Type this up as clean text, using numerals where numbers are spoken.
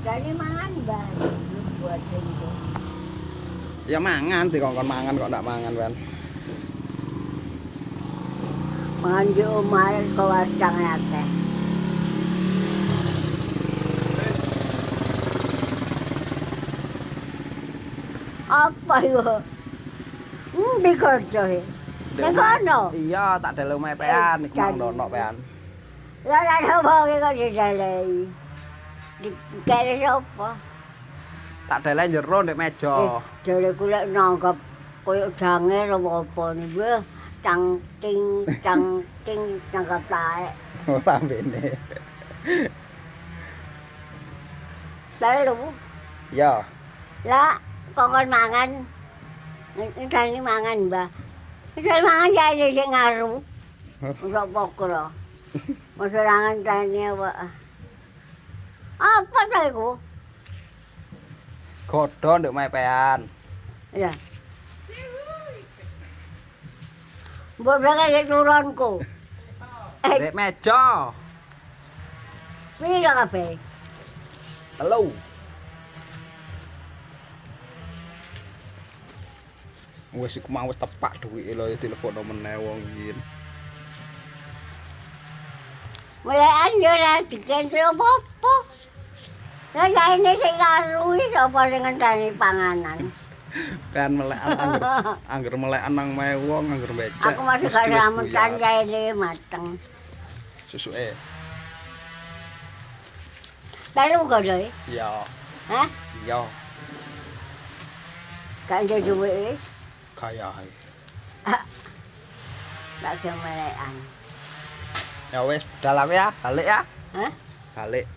Jadi mangan ban. Buat itu. Ya mangan dikongkon mangan kok ndak mangan kan. Mangan di omah kok wadang akeh. Apa itu? Di kerja ya? Di kono? Iya, tak delok omahe pean iku mang ndono pean. Lah ada apa kok didelei? Dikene sapa? Tak delek jero ndek meja. Jare kula nanggap koyo janger apa niku. Cang ting nanggap taek. Oh, lambene. Telu. Ya, Lah kongkon mangan. Ini mangan, Mbah. Ini mangan ya sing ngaru. Ora pokro. Masarangan tani apa? Apa ta iku? godho ndek omahe pean. Ya. Mbok bakal turunku. Ndek meja. Pira kabeh? 3. Wis iku mau wis tepak duwike lho dilepokno meneh wong yen. Mulai ora dikensel apa-apa. Lah ya ini sing ngaruhi sapa sing ngenteni panganan. Pean melekan angger melekan nang omahe wong angger becek. Aku masih gak rametan kae dhewe mateng. Susuke. Telu kok dhewe? Iya. Hah? Iya. Gak ada duwe. Kaya ae. Tak semelekan. Ya wis, budal aku ya, balik ya. Hah? Balik.